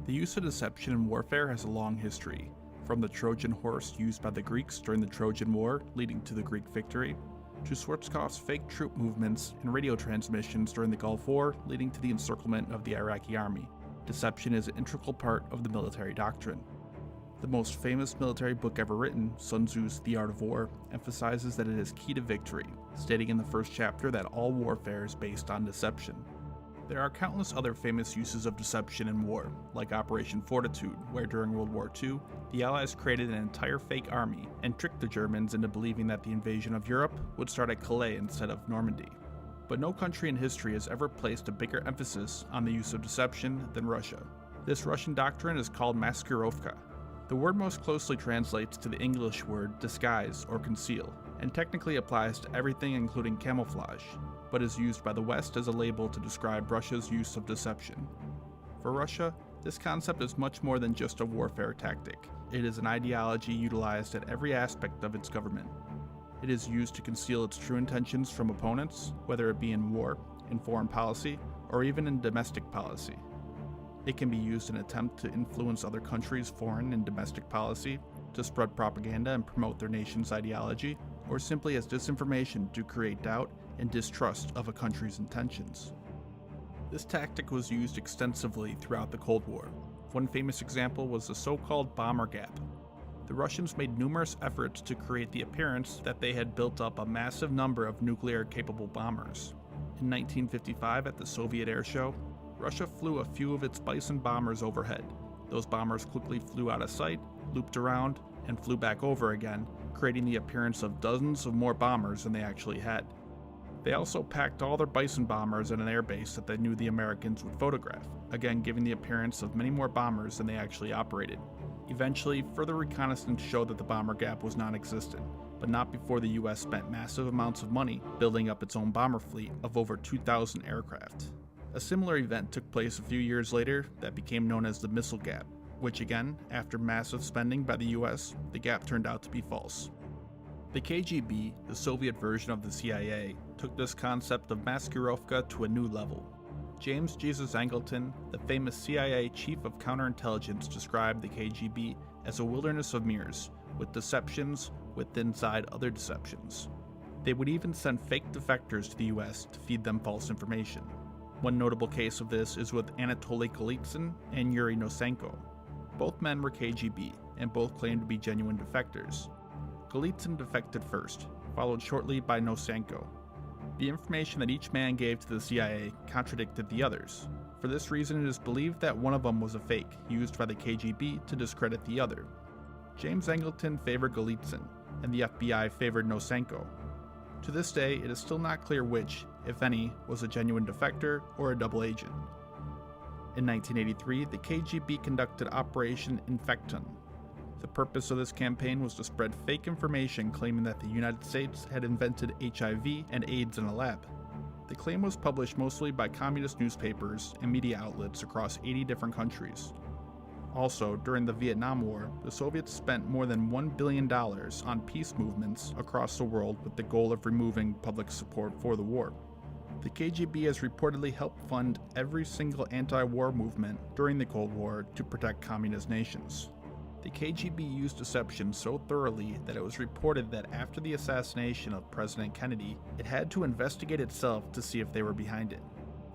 The use of deception in warfare has a long history, from the Trojan Horse used by the Greeks during the Trojan War, leading to the Greek victory, to Schwarzkopf's fake troop movements and radio transmissions during the Gulf War, leading to the encirclement of the Iraqi army. Deception is an integral part of the military doctrine. The most famous military book ever written, Sun Tzu's The Art of War, emphasizes that it is key to victory, stating in the first chapter that all warfare is based on deception. There are countless other famous uses of deception in war, like Operation Fortitude, where during World War II, the Allies created an entire fake army and tricked the Germans into believing that the invasion of Europe would start at Calais instead of Normandy. But no country in history has ever placed a bigger emphasis on the use of deception than Russia. This Russian doctrine is called Máscarovka. The word most closely translates to the English word disguise or conceal, and technically applies to everything including camouflage, but is used by the West as a label to describe Russia's use of deception. For Russia, this concept is much more than just a warfare tactic. It is an ideology utilized at every aspect of its government. It is used to conceal its true intentions from opponents, whether it be in war, in foreign policy, or even in domestic policy. It can be used in an attempt to influence other countries' foreign and domestic policy, to spread propaganda and promote their nation's ideology, or simply as disinformation to create doubt and distrust of a country's intentions. This tactic was used extensively throughout the Cold War. One famous example was the so-called bomber gap. The Russians made numerous efforts to create the appearance that they had built up a massive number of nuclear-capable bombers. In 1955 at the Soviet Air Show, Russia flew a few of its Bison bombers overhead. Those bombers quickly flew out of sight, looped around, and flew back over again, creating the appearance of dozens of more bombers than they actually had. They also packed all their Bison bombers at an airbase that they knew the Americans would photograph, again giving the appearance of many more bombers than they actually operated. Eventually, further reconnaissance showed that the bomber gap was non-existent, but not before the US spent massive amounts of money building up its own bomber fleet of over 2,000 aircraft. A similar event took place a few years later that became known as the missile gap, which again, after massive spending by the US, the gap turned out to be false. The KGB, the Soviet version of the CIA, took this concept of Máscarovka to a new level. James Jesus Angleton, the famous CIA chief of counterintelligence, described the KGB as a wilderness of mirrors, with deceptions within inside other deceptions. They would even send fake defectors to the US to feed them false information. One notable case of this is with Anatoly Golitsyn and Yuri Nosenko. Both men were KGB, and both claimed to be genuine defectors. Golitsyn defected first, followed shortly by Nosenko. The information that each man gave to the CIA contradicted the others. For this reason, it is believed that one of them was a fake, used by the KGB to discredit the other. James Angleton favored Golitsyn, and the FBI favored Nosenko. To this day, it is still not clear which, if any, was a genuine defector or a double agent. In 1983, the KGB conducted Operation Infekton. The purpose of this campaign was to spread fake information claiming that the United States had invented HIV and AIDS in a lab. The claim was published mostly by communist newspapers and media outlets across 80 different countries. Also, during the Vietnam War, the Soviets spent more than $1 billion on peace movements across the world with the goal of removing public support for the war. The KGB has reportedly helped fund every single anti-war movement during the Cold War to protect communist nations. The KGB used deception so thoroughly that it was reported that after the assassination of President Kennedy, it had to investigate itself to see if they were behind it.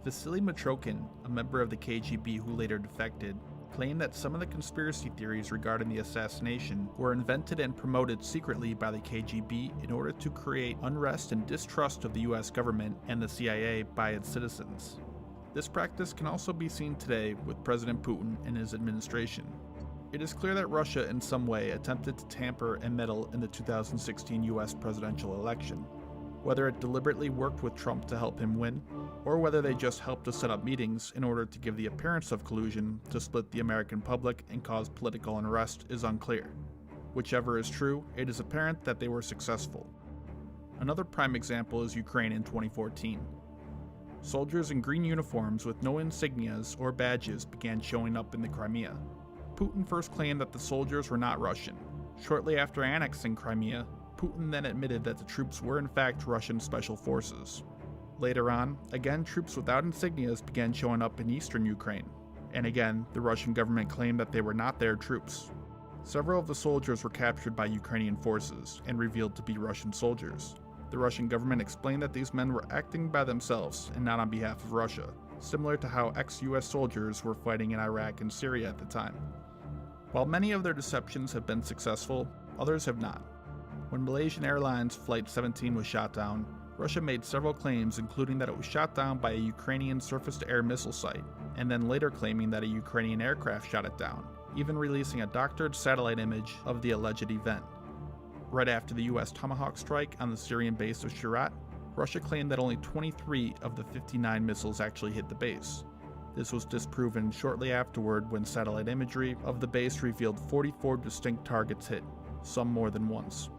Vasily Mitrokhin, a member of the KGB who later defected, claimed that some of the conspiracy theories regarding the assassination were invented and promoted secretly by the KGB in order to create unrest and distrust of the US government and the CIA by its citizens. This practice can also be seen today with President Putin and his administration. It is clear that Russia in some way attempted to tamper and meddle in the 2016 US presidential election. Whether it deliberately worked with Trump to help him win, or whether they just helped to set up meetings in order to give the appearance of collusion to split the American public and cause political unrest is unclear. Whichever is true, it is apparent that they were successful. Another prime example is Ukraine in 2014. Soldiers in green uniforms with no insignias or badges began showing up in the Crimea. Putin first claimed that the soldiers were not Russian. Shortly after annexing Crimea, Putin then admitted that the troops were in fact Russian special forces. Later on, again troops without insignias began showing up in eastern Ukraine. and again, the Russian government claimed that they were not their troops. Several of the soldiers were captured by Ukrainian forces and revealed to be Russian soldiers. The Russian government explained that these men were acting by themselves and not on behalf of Russia, similar to how ex-US soldiers were fighting in Iraq and Syria at the time. While many of their deceptions have been successful, others have not. When Malaysian Airlines Flight 17 was shot down, Russia made several claims, including that it was shot down by a Ukrainian surface-to-air missile site, and then later claiming that a Ukrainian aircraft shot it down, even releasing a doctored satellite image of the alleged event. Right after the US Tomahawk strike on the Syrian base of Shirat, Russia claimed that only 23 of the 59 missiles actually hit the base. This was disproven shortly afterward when satellite imagery of the base revealed 44 distinct targets hit, some more than once.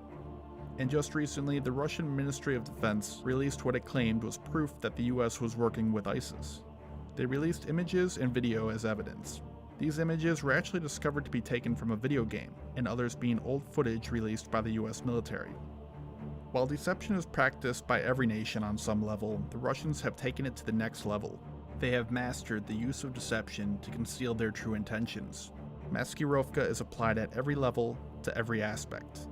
And just recently, the Russian Ministry of Defense released what it claimed was proof that the US was working with ISIS. They released images and video as evidence. These images were actually discovered to be taken from a video game, and others being old footage released by the US military. While deception is practiced by every nation on some level, the Russians have taken it to the next level. They have mastered the use of deception to conceal their true intentions. Mاسکاروفکا is applied at every level, to every aspect.